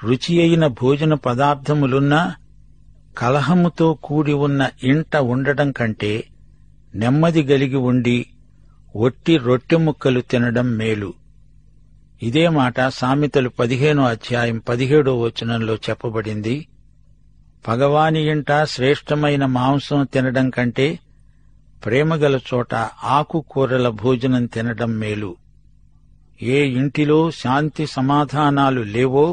రుచి అయిన భోజన పదార్థములున్నా కలహముతో కూడి ఉన్న ఇంట ఉండడం కంటే నెమ్మది గలిగి ఉండి ఒట్టి రొట్టె ముక్కలు తినడం మేలు. ఇదే మాట సామెతలు 15:17 చెప్పబడింది. పగవాని ఇంట శ్రేష్టమైన మాంసం తినడం కంటే ప్రేమగల చోట ఆకుకూరల భోజనం తినడం మేలు. ఏ ఇంటిలో శాంతి సమాధానాలు లేవో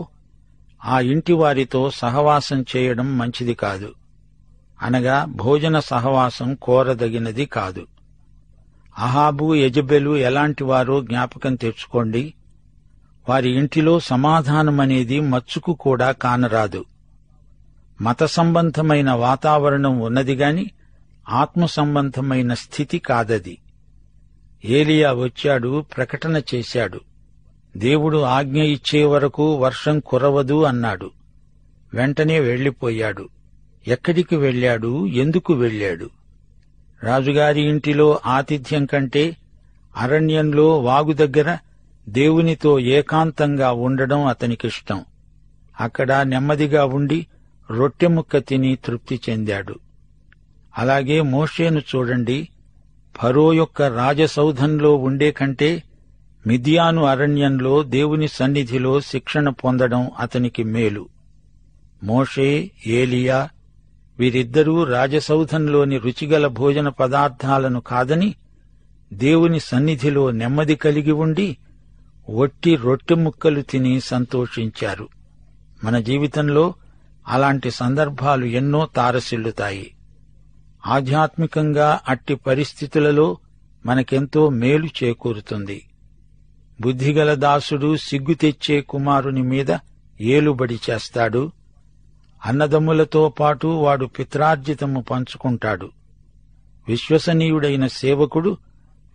ఆ ఇంటి వారితో సహవాసం చేయడం మంచిది కాదు, అనగా భోజన సహవాసం కోరదగినది కాదు. అహాబు, యెజెబెలు ఎలాంటివారో జ్ఞాపకం తెచ్చుకోండి. వారి ఇంటిలో సమాధానమనేది మచ్చుకు కూడా కానరాదు. మత సంబంధమైన వాతావరణం ఉన్నదిగాని ఆత్మ సంబంధమైన స్థితి కాదది. ఏలియా వచ్చాడు, ప్రకటన చేశాడు. దేవుడు ఆజ్ఞ ఇచ్చే వరకు వర్షం కురవదు అన్నాడు. వెంటనే వెళ్లిపోయాడు. ఎక్కడికి వెళ్లాడు? ఎందుకు వెళ్లాడు? రాజుగారి ఇంటిలో ఆతిథ్యం కంటే అరణ్యంలో వాగు దగ్గర దేవునితో ఏకాంతంగా ఉండడం అతనికిష్టం. అక్కడ నెమ్మదిగా ఉండి రొట్టె ముక్క తిని తృప్తి చెందాడు. అలాగే మోషేను చూడండి. ఫరో యొక్క రాజసౌధంలో ఉండే కంటే మిద్యాను అరణ్యంలో దేవుని సన్నిధిలో శిక్షణ పొందడం అతనికి మేలు. మోషే, ఏలియా వీరిద్దరూ రాజసౌధంలోని రుచిగల భోజన పదార్థాలను కాదని దేవుని సన్నిధిలో నెమ్మది కలిగి ఉండి ఒట్టి రొట్టె ముక్కలు తిని సంతోషించారు. మన జీవితంలో అలాంటి సందర్భాలు ఎన్నో తారసిల్లుతాయి. ఆధ్యాత్మికంగా అట్టి పరిస్థితులలో మనకెంతో మేలు చేకూరుతుంది. బుద్ధిగల దాసుడు సిగ్గు తెచ్చే కుమారుని మీద ఏలుబడి చేస్తాడు. అన్నదమ్ములతో పాటు వాడు పిత్రార్జితము పంచుకుంటాడు. విశ్వసనీయుడైన సేవకుడు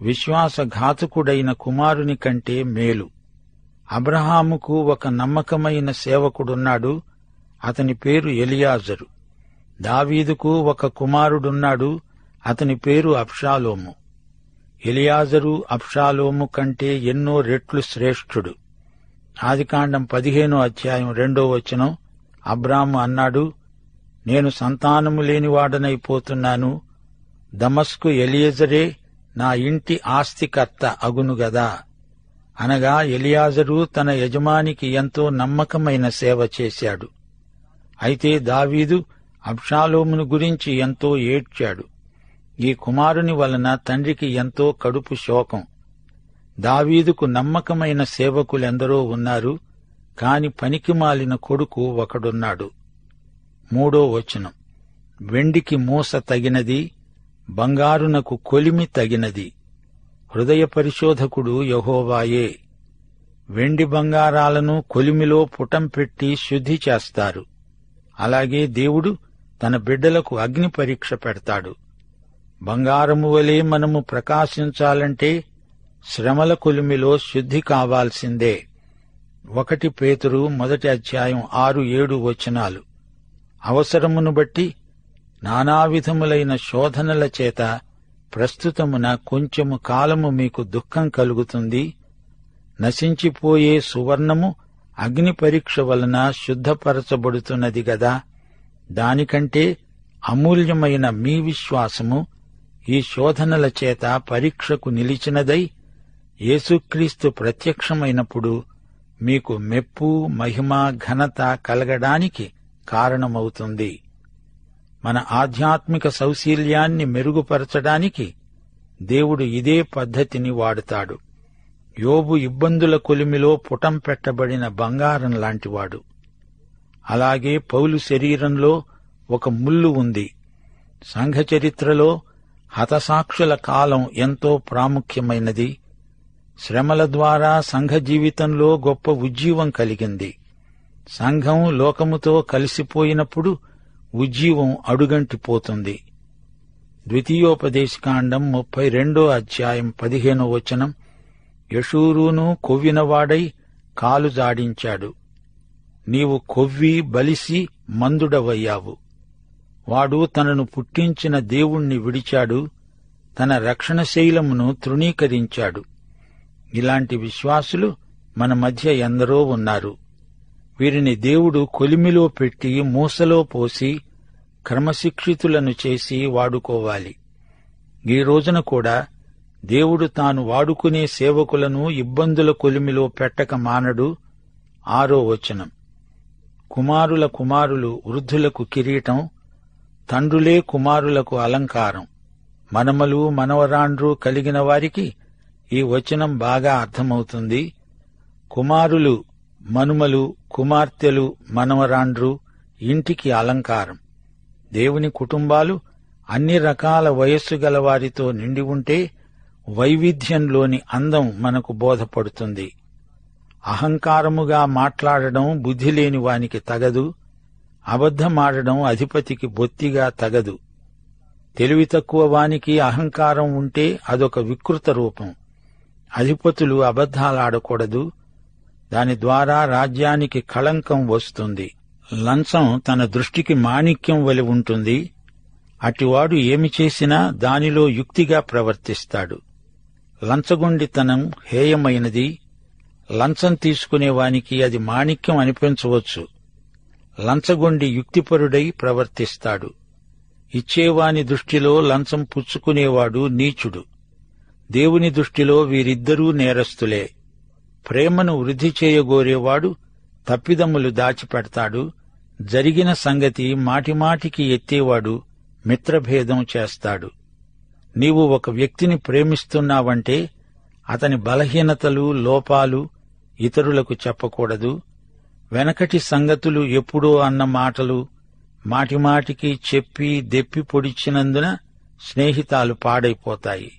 విశ్వాసఘాతకుడైన కుమారుని కంటే మేలు. అబ్రహాముకు ఒక నమ్మకమైన సేవకుడున్నాడు. అతని పేరు ఎలియాజరు. దావీదుకు ఒక కుమారుడున్నాడు. అతని పేరు అబ్షాలోము. ఎలియాజరు అబ్షాలోము కంటే ఎన్నో రెట్లు శ్రేష్ఠుడు. ఆదికాండం 15:2 అబ్రాము అన్నాడు, నేను సంతానము లేనివాడనైపోతున్నాను. దమస్కు ఎలియజరే నా ఇంటి ఆస్తికర్త అగునుగదా. అనగా ఎలియాజరు తన యజమానికి ఎంతో నమ్మకమైన సేవ చేశాడు. అయితే దావీదు అబ్షాలోమును గురించి ఎంతో ఏడ్చాడు. ఈ కుమారుని వలన తండ్రికి ఎంతో కడుపు శోకం. దావీదుకు నమ్మకమైన సేవకులెందరో ఉన్నారు, కాని పనికిమాలిన కొడుకు ఒకడున్నాడు. 3 వెండికి మూస తగినది, బంగారునకు కొలిమి తగినది. హృదయ పరిశోధకుడు యెహోవాయే. వెండి బంగారాలను కొలిమిలో పుటం పెట్టి శుద్ధి చేస్తారు. అలాగే దేవుడు తన బిడ్డలకు అగ్ని పరీక్ష పెడతాడు. బంగారము వలె మనము ప్రకాశించాలంటే శ్రమల కొలిమిలో శుద్ధి కావాల్సిందే. 1 పేతురు 1:6-7 అవసరమును బట్టి నానావిధములైన శోధనల చేత ప్రస్తుతమున కొంచెము కాలము మీకు దుఃఖం కలుగుతుంది. నశించిపోయే సువర్ణము అగ్ని పరీక్ష వలన శుద్ధపరచబడుతున్నది గదా. దానికంటే అమూల్యమైన మీ విశ్వాసము ఈ శోధనల చేత పరీక్షకు నిలిచినదై యేసుక్రీస్తు ప్రత్యక్షమైనప్పుడు మీకు మెప్పు, మహిమ, ఘనత కలగడానికి కారణమవుతుంది. మన ఆధ్యాత్మిక సౌశీల్యాన్ని మెరుగుపరచడానికి దేవుడు ఇదే పద్ధతిని వాడుతాడు. యోబు ఇబ్బందుల కొలిమిలో పుటం పెట్టబడిన బంగారం లాంటివాడు. అలాగే పౌలు శరీరంలో ఒక ముల్లు ఉంది. సంఘ చరిత్రలో హతసాక్షుల కాలం ఎంతో ప్రాముఖ్యమైనది. శ్రమల ద్వారా సంఘ జీవితంలో గొప్ప ఉజ్జీవం కలిగింది. సంఘం లోకముతో కలిసిపోయినప్పుడు ఉజ్జీవం అడుగంటిపోతుంది. ద్వితీయోపదేశకాండం 32:15 యెషూరూను కొవ్వినవాడై కాలు జాడించాడు. నీవు కొవ్వి బలిసి మందుడవయ్యావు. వాడు తనను పుట్టించిన దేవుణ్ణి విడిచాడు, తన రక్షణ శైలమును తృణీకరించాడు. ఇలాంటి విశ్వాసులు మన మధ్య ఎందరో ఉన్నారు. వీరిని దేవుడు కొలిమిలో పెట్టి మూసలో పోసి క్రమశిక్షితులను చేసి వాడుకోవాలి. ఈ రోజున కూడా దేవుడు తాను వాడుకునే సేవకులను ఇబ్బందుల కొలిమిలో పెట్టక మానడు. 6వ వచనం. కుమారుల కుమారులు వృద్ధులకు కిరీటం, తండ్రులే కుమారులకు అలంకారం. మనమలు మనవరాండ్రు కలిగిన వారికి ఈ వచనం బాగా అర్థమవుతుంది. కుమారులు మనుమలు, కుమార్తెలు, మనవరాండ్రు ఇంటికి అలంకారం. దేవుని కుటుంబాలు అన్ని రకాల వయస్సు గలవారితో నిండి ఉంటే వైవిధ్యంలోని అందం మనకు బోధపడుతుంది. అహంకారముగా మాట్లాడడం బుద్ధిలేని వానికి తగదు. అబద్ధమాడడం అధిపతికి బొత్తిగా తగదు. తెలివి తక్కువ వానికి అహంకారం ఉంటే అదొక వికృత రూపం. అధిపతులు అబద్ధాలాడకూడదు. దాని ద్వారా రాజ్యానికి కళంకం వస్తుంది. లంచం తన దృష్టికి మాణిక్యం వలె ఉంటుంది. అటివాడు ఏమి చేసినా దానిలో యుక్తిగా ప్రవర్తిస్తాడు. లంచగొండితనం హేయమైనది. లంచం తీసుకునేవానికి అది మాణిక్యం అనిపించవచ్చు. లంచగొండి యుక్తిపరుడై ప్రవర్తిస్తాడు. ఇచ్చేవాని దృష్టిలో లంచం పుచ్చుకునేవాడు నీచుడు. దేవుని దృష్టిలో వీరిద్దరూ నేరస్తులే. ప్రేమను వృద్ధి చేయగోరేవాడు తప్పిదమ్ములు దాచిపెడతాడు. జరిగిన సంగతి మాటిమాటికి ఎత్తేవాడు మిత్రభేదం చేస్తాడు. నీవు ఒక వ్యక్తిని ప్రేమిస్తున్నావంటే అతని బలహీనతలు, లోపాలు ఇతరులకు చెప్పకూడదు. వెనకటి సంగతులు ఎప్పుడో అన్న మాటలు మాటిమాటికి చెప్పి దెప్పి పొడిచినందున స్నేహితాలు పాడైపోతాయి.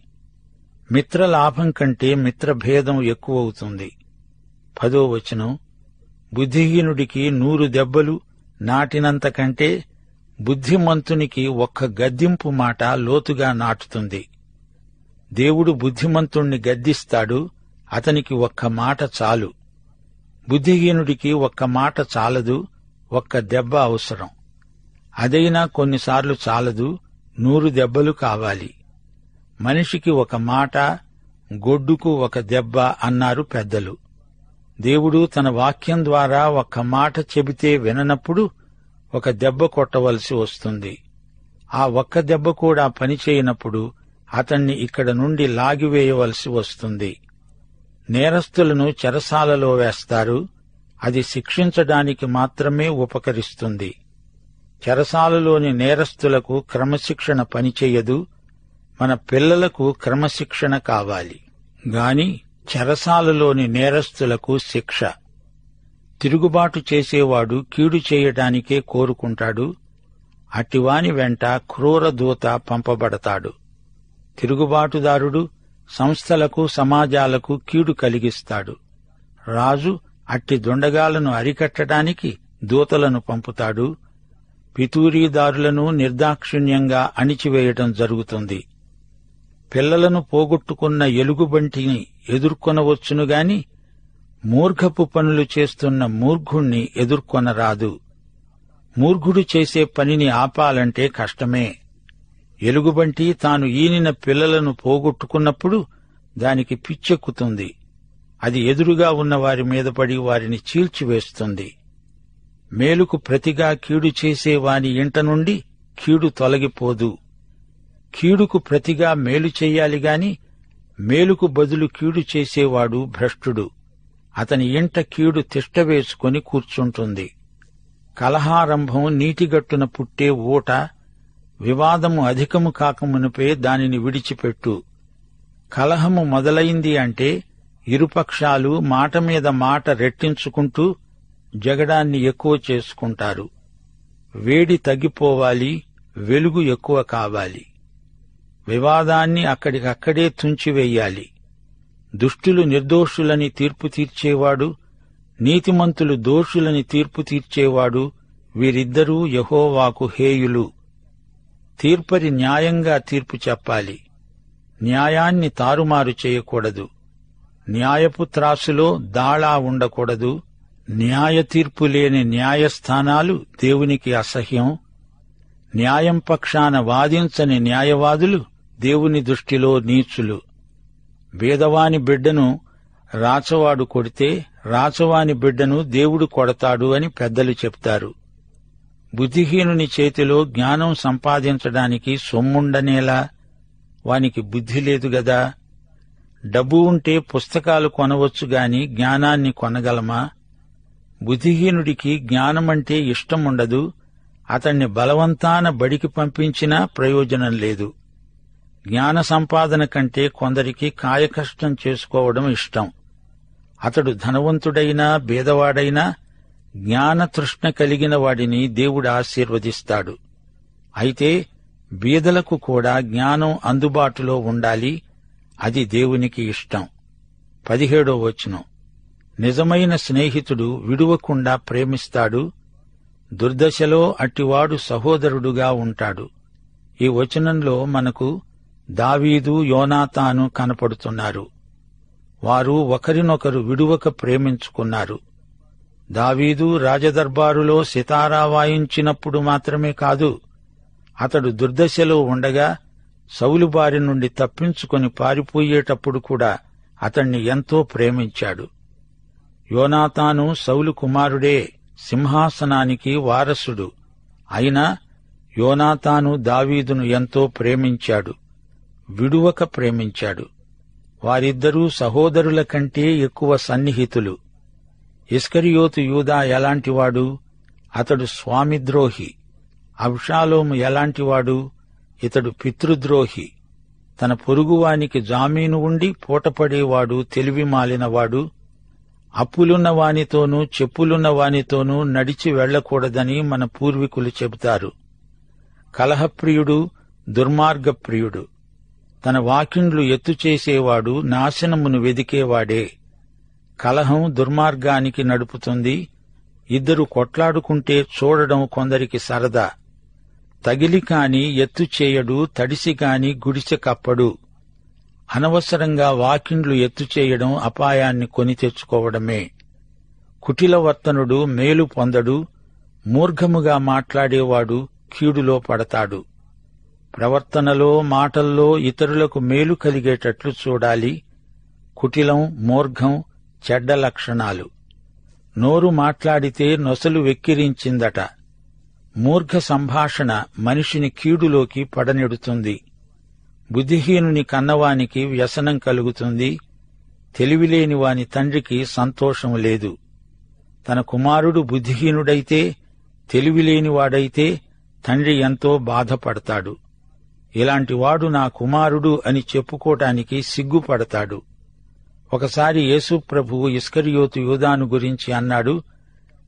మిత్రలాభం కంటే మిత్రభేదం ఎక్కువవుతుంది. 10వ వచనం. బుద్ధిహీనుడికి 100 దెబ్బలు నాటినంత కంటే బుద్ధిమంతునికి ఒక్క గద్దింపు మాట లోతుగా నాటుతుంది. దేవుడు బుద్ధిమంతుణ్ణి గద్దిస్తాడు. అతనికి ఒక్క మాట చాలు. బుద్ధిహీనుడికి ఒక్క మాట చాలదు. ఒక్క దెబ్బ అవసరం. అదైనా కొన్నిసార్లు చాలదు. 100 దెబ్బలు కావాలి. మనిషికి ఒక మాట, గొడ్డుకు ఒక దెబ్బ అన్నారు పెద్దలు. దేవుడు తన వాక్యం ద్వారా ఒక్క మాట చెబితే విననప్పుడు ఒక దెబ్బ కొట్టవలసి వస్తుంది. ఆ ఒక్క దెబ్బ కూడా పనిచేయనప్పుడు అతన్ని ఇక్కడ నుండి లాగివేయవలసి వస్తుంది. నేరస్తులను చెరసాలలో వేస్తారు. అది శిక్షించడానికి మాత్రమే ఉపకరిస్తుంది. చెరసాలలోని నేరస్తులకు క్రమశిక్షణ పనిచేయదు. మన పిల్లలకు క్రమశిక్షణ కావాలి గాని చెరసాలలోని నేరస్తులకు శిక్ష. తిరుగుబాటు చేసేవాడు కీడు చేయడానికే కోరుకుంటాడు. అట్టివాని వెంట క్రూర దూత పంపబడతాడు. తిరుగుబాటుదారుడు సంస్థలకు, సమాజాలకు కీడు కలిగిస్తాడు. రాజు అట్టి దొండగాలను అరికట్టడానికి దూతలను పంపుతాడు. పితూరీదారులను నిర్దాక్షిణ్యంగా అణిచివేయటం జరుగుతుంది. పిల్లలను పోగొట్టుకున్న ఎలుగుబంటిని ఎదుర్కొనవచ్చునుగాని మూర్ఖపు పనులు చేస్తున్న మూర్ఖుణ్ణి ఎదుర్కొనరాదు. మూర్ఖుడు చేసే పనిని ఆపాలంటే కష్టమే. ఎలుగుబంటి తాను ఈనిన పిల్లలను పోగొట్టుకున్నప్పుడు దానికి పిచ్చెక్కుతుంది. అది ఎదురుగా ఉన్న వారి మీద పడి వారిని చీల్చివేస్తుంది. మేలుకు ప్రతిగా కీడు చేసేవాని ఇంట నుండి కీడు తొలగిపోదు. కీడుకు ప్రతిగా మేలు చెయ్యాలి గాని మేలుకు బదులు కీడు చేసేవాడు భ్రష్టుడు. అతని ఇంట కీడు తిష్టవేసుకొని కూర్చుంటుంది. కలహారంభం నీటిగట్టున పుట్టే ఊట. వివాదము అధికము కాకమునుపే దానిని విడిచిపెట్టు. కలహము మొదలైంది అంటే ఇరుపక్షాలు మాట మీద మాట రెట్టించుకుంటూ జగడాన్ని ఎక్కువ చేసుకుంటారు. వేడి తగ్గిపోవాలి, వెలుగు ఎక్కువ కావాలి. వివాదాన్ని అక్కడికక్కడే తుంచివేయాలి. దుష్టులు నిర్దోషులని తీర్పు తీర్చేవాడు, నీతిమంతులు దోషులని తీర్పు తీర్చేవాడు, వీరిద్దరూ యెహోవాకు హేయులు. తీర్పరి న్యాయంగా తీర్పు చెప్పాలి. న్యాయాన్ని తారుమారు చేయకూడదు. న్యాయపు త్రాసులో దాళా ఉండకూడదు. న్యాయ తీర్పు లేని న్యాయస్థానాలు దేవునికి అసహ్యం. న్యాయం పక్షాన వాదించని న్యాయవాదులు దేవుని దృష్టిలో నీచులు. బీదవాని బిడ్డను రాచవాడు కొడితే రాచవాని బిడ్డను దేవుడు కొడతాడు అని పెద్దలు చెప్తారు. బుద్ధిహీనుని చేతిలో జ్ఞానం సంపాదించడానికి సొమ్ముండనేలా? వానికి బుద్ధి లేదు గదా. డబ్బు ఉంటే పుస్తకాలు కొనవచ్చుగాని జ్ఞానాన్ని కొనగలమా? బుద్ధిహీనుడికి జ్ఞానమంటే ఇష్టముండదు. అతణ్ణి బలవంతాన బడికి పంపించినా ప్రయోజనం లేదు. జ్ఞాన సంపాదన కంటే కొందరికి కాయకష్టం చేసుకోవడం ఇష్టం. అతడు ధనవంతుడైనా బీదవాడైనా జ్ఞానతృష్ణ కలిగిన వాడిని దేవుడు ఆశీర్వదిస్తాడు. అయితే బీదలకు కూడా జ్ఞానం అందుబాటులో ఉండాలి. అది దేవునికి ఇష్టం. 17వ వచనం, నిజమైన స్నేహితుడు విడువకుండా ప్రేమిస్తాడు. దుర్దశలో అట్టివాడు సహోదరుడుగా ఉంటాడు. ఈ వచనంలో మనకు దావీదు, యోనాతాను కనపడుతున్నారు. వారు ఒకరినొకరు విడువక ప్రేమించుకున్నారు. దావీదు రాజదర్బారులో సితారా వాయించినప్పుడు మాత్రమే కాదు, అతడు దుర్దశలో ఉండగా సౌలు బారి నుండి తప్పించుకొని పారిపోయేటప్పుడు కూడా అతణ్ణి ఎంతో ప్రేమించాడు. యోనాతాను సౌలు కుమారుడే, సింహాసనానికి వారసుడు. అయినా యోనాతాను దావీదును ఎంతో ప్రేమించాడు, విడువక ప్రేమించాడు. వారిద్దరూ సహోదరుల కంటే ఎక్కువ సన్నిహితులు. ఇస్కరియోతు యూదా ఎలాంటివాడు? అతడు స్వామిద్రోహి. అబ్షాలోము ఎలాంటివాడు? ఇతడు పితృద్రోహి. తన పొరుగువానికి జామీను ఉండి పూటపడేవాడు తెలివి మాలినవాడు. అప్పులున్న వానితోనూ చెప్పులున్న వానితోనూ నడిచి వెళ్లకూడదని మన పూర్వీకులు చెబుతారు. కలహప్రియుడు, దుర్మార్గప్రియుడు. తన వాకిండ్లు ఎత్తుచేసేవాడు నాశనమును వెదికేవాడే. కలహం దుర్మార్గానికి నడుపుతుంది. ఇద్దరు కొట్లాడుకుంటే చూడడం కొందరికి సరదా. తగిలి కాని ఎత్తుచేయడు, తడిసిగాని గుడిసె కప్పడు. అనవసరంగా వాకిండ్లు ఎత్తుచేయడం అపాయాన్ని కొని తెచ్చుకోవడమే. కుటిలవర్తనుడు మేలు పొందడు. మూర్ఘముగా మాట్లాడేవాడు కీడులో పడతాడు. ప్రవర్తనలో, మాటల్లో ఇతరులకు మేలు కలిగేటట్లు చూడాలి. కుటిలం, మూర్ఘం చెడ్డ లక్షణాలు. నోరు మాట్లాడితే నొసలు వెక్కిరించిందట. మూర్ఘ సంభాషణ మనిషిని కీడులోకి పడనెడుతుంది. బుద్ధిహీనుని కన్నవానికి వ్యసనం కలుగుతుంది. తెలివిలేని వాని తండ్రికి సంతోషం లేదు. తన కుమారుడు బుద్ధిహీనుడైతే, తెలివిలేనివాడైతే తండ్రి ఎంతో బాధపడతాడు. ఇలాంటివాడు నా కుమారుడు అని చెప్పుకోటానికి సిగ్గుపడతాడు. ఒకసారి యేసు ప్రభువు ఇస్కరియోతు యూదాను గురించి అన్నాడు,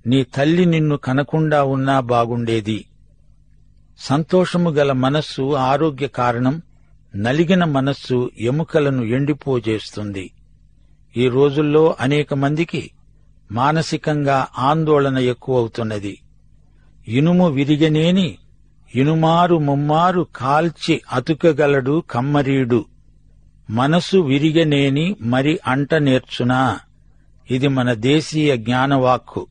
నీ తల్లి నిన్ను కనకుండా ఉన్నా బాగుండేది. సంతోషము గల మనస్సు ఆరోగ్య కారణం. నలిగిన మనస్సు ఎముకలను ఎండిపోజేస్తుంది. ఈ రోజుల్లో అనేక మందికి మానసికంగా ఆందోళన ఎక్కువవుతున్నది. ఇనుము విరిగనేని ఇనుమారు ముమ్మారు కాల్చి అతుకగలడు కమ్మరీడు. మనసు విరిగనేని మరి అంట నేర్చునా? ఇది మన దేశీయ జ్ఞానవాక్కు.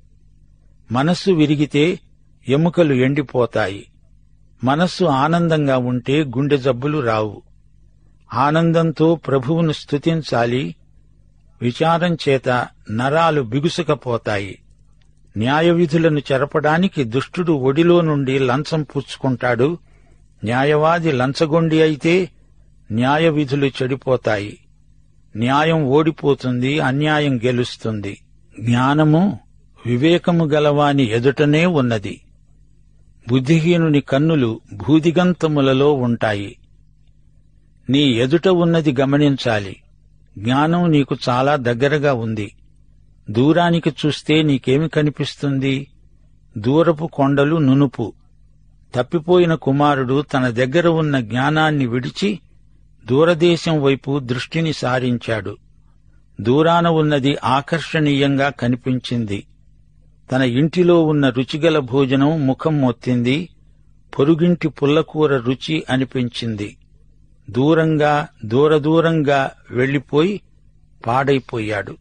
మనస్సు విరిగితే ఎముకలు ఎండిపోతాయి. మనస్సు ఆనందంగా ఉంటే గుండె జబ్బులు రావు. ఆనందంతో ప్రభువును స్తుతించాలి. విచారం చేత నరాలు బిగుసుకపోతాయి. న్యాయవిధులను చెరపడానికి దుష్టుడు ఒడిలో నుండి లంచం పుచ్చుకుంటాడు. న్యాయవాది లంచగొండి అయితే న్యాయవిధులు చెడిపోతాయి. న్యాయం ఓడిపోతుంది, అన్యాయం గెలుస్తుంది. జ్ఞానము వివేకము గలవాని ఎదుటనే ఉన్నది. బుద్ధిహీనుని కన్నులు భూదిగంతములలో ఉంటాయి. నీ ఎదుట ఉన్నది గమనించాలి. జ్ఞానం నీకు చాలా దగ్గరగా ఉంది. దూరానికి చూస్తే నీకేమి కనిపిస్తుంది? దూరపు కొండలు నునుపు. తప్పిపోయిన కుమారుడు తన దగ్గర ఉన్న జ్ఞానాన్ని విడిచి దూరదేశం వైపు దృష్టిని సారించాడు. దూరాన ఉన్నది ఆకర్షణీయంగా కనిపించింది. తన ఇంటిలో ఉన్న రుచిగల భోజనం ముఖం మొత్తింది. పొరుగింటి పుల్లకూర రుచి అనిపించింది. దూరంగా వెళ్లిపోయి పాడైపోయాడు.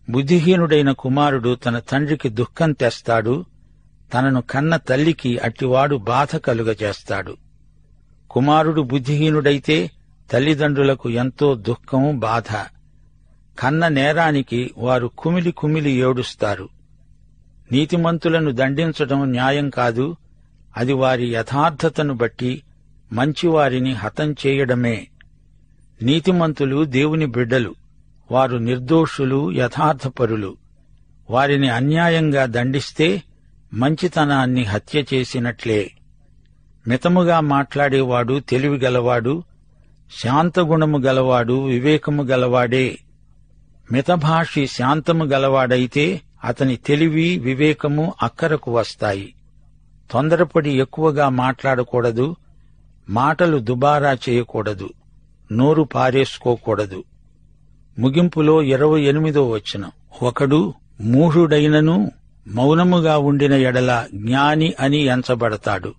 బుద్ధిహీనుడైన కుమారుడు తన తండ్రికి దుఃఖం తెస్తాడు. తనను కన్న తల్లికి అట్టివాడు బాధ కలుగజేస్తాడు. కుమారుడు బుద్ధిహీనుడైతే తల్లిదండ్రులకు ఎంతో దుఃఖం, బాధ. కన్న నేరానికి వారు కుమిలి కుమిలి ఏడుస్తారు. నీతిమంతులను దండించడం న్యాయం కాదు, అది వారి యథార్థతను బట్టి మంచివారిని హతం చేయడమే. నీతిమంతులు దేవుని బిడ్డలు, వారు నిర్దోషులు, యథార్థపరులు. వారిని అన్యాయంగా దండిస్తే మంచితనాన్ని హత్య చేసినట్లే. మితముగా మాట్లాడేవాడు తెలివిగలవాడు, శాంతగుణము గలవాడు వివేకము గలవాడే. మితభాషి శాంతము గలవాడైతే అతని తెలివి వివేకము అక్కరకు వస్తాయి. తొందరపడి ఎక్కువగా మాట్లాడకూడదు, మాటలు దుబారా చేయకూడదు, నోరు పారేసుకోకూడదు. ముగింపులో 28వ వచనం, ఒకడు మూఢుడైనను మౌనముగా ఉండిన ఎడల జ్ఞాని అని ఎంచబడతాడు.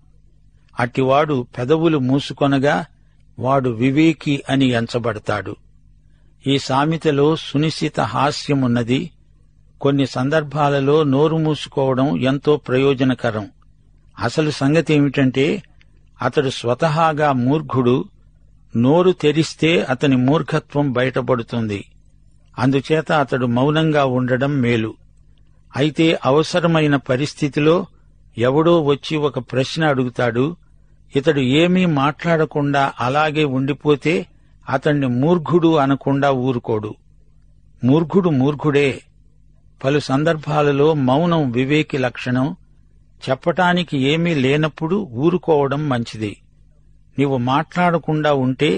అట్టివాడు పెదవులు మూసుకొనగా వాడు వివేకి అని ఎంచబడతాడు. ఈ సామెతలో సునిశిత హాస్యమున్నది. కొన్ని సందర్భాలలో నోరు మూసుకోవడం ఎంతో ప్రయోజనకరం. అసలు సంగతేమిటంటే అతడు స్వతహాగా మూర్ఖుడు. నోరు తెరిస్తే అతని మూర్ఖత్వం బయటపడుతుంది. అందుచేత అతడు మౌనంగా ఉండడం మేలు. అయితే అవసరమైన పరిస్థితిలో ఎవడో వచ్చి ఒక ప్రశ్న అడుగుతాడు. ఇతడు ఏమీ మాట్లాడకుండా అలాగే ఉండిపోతే అతణ్ణి మూర్ఖుడు అనకుండా ఊరుకోడు. మూర్ఖుడు మూర్ఖుడే. పలు సందర్భాలలో మౌనం వివేకి లక్షణం. చెప్పటానికి ఏమీ లేనప్పుడు ఊరుకోవడం మంచిది. నీవు మాట్లాడకుండా ఉంటే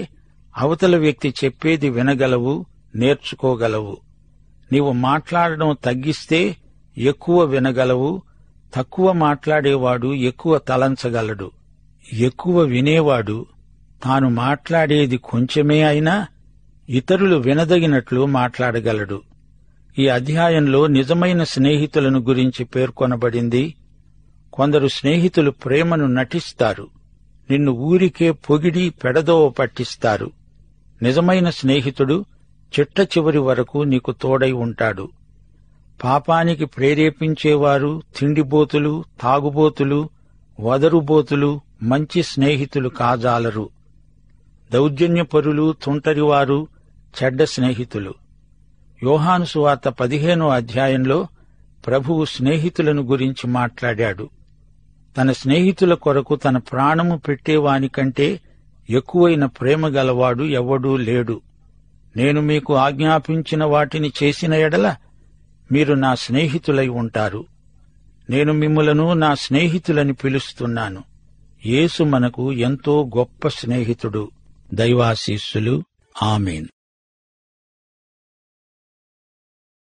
అవతల వ్యక్తి చెప్పేది వినగలవు, నేర్చుకోగలవు. నీవు మాట్లాడడం తగ్గిస్తే ఎక్కువ వినగలవు. తక్కువ మాట్లాడేవాడు ఎక్కువ తలంచగలడు. ఎక్కువ వినేవాడు తాను మాట్లాడేది కొంచెమే అయినా ఇతరులు వినదగినట్లు మాట్లాడగలడు. ఈ అధ్యాయంలో నిజమైన స్నేహితులను గురించి పేర్కొనబడింది. కొందరు స్నేహితులు ప్రేమను నటిస్తారు, నిన్ను ఊరికే పొగిడి పెడదోవ పట్టిస్తారు. నిజమైన స్నేహితుడు చిట్ట చివరి వరకు నీకు తోడై ఉంటాడు. పాపానికి ప్రేరేపించేవారు, తిండిబోతులు, తాగుబోతులు, వదరుబోతులు మంచి స్నేహితులు కాజాలరు. దౌర్జన్యపరులు, తుంటరివారు చెడ్డ స్నేహితులు. యోహాను సువార్త 15వ అధ్యాయంలో ప్రభువు స్నేహితులను గురించి మాట్లాడాడు. తన స్నేహితుల కొరకు తన ప్రాణము పెట్టేవానికంటే ఎక్కువైన ప్రేమ గలవాడు ఎవ్వడూ లేడు. నేను మీకు ఆజ్ఞాపించిన వాటిని చేసిన ఎడల మీరు నా స్నేహితులై ఉంటారు. నేను మిమ్ములను నా స్నేహితులని పిలుస్తున్నాను. యేసు మనకు ఎంతో గొప్ప స్నేహితుడు. దైవాశీస్సులు. ఆమేన్.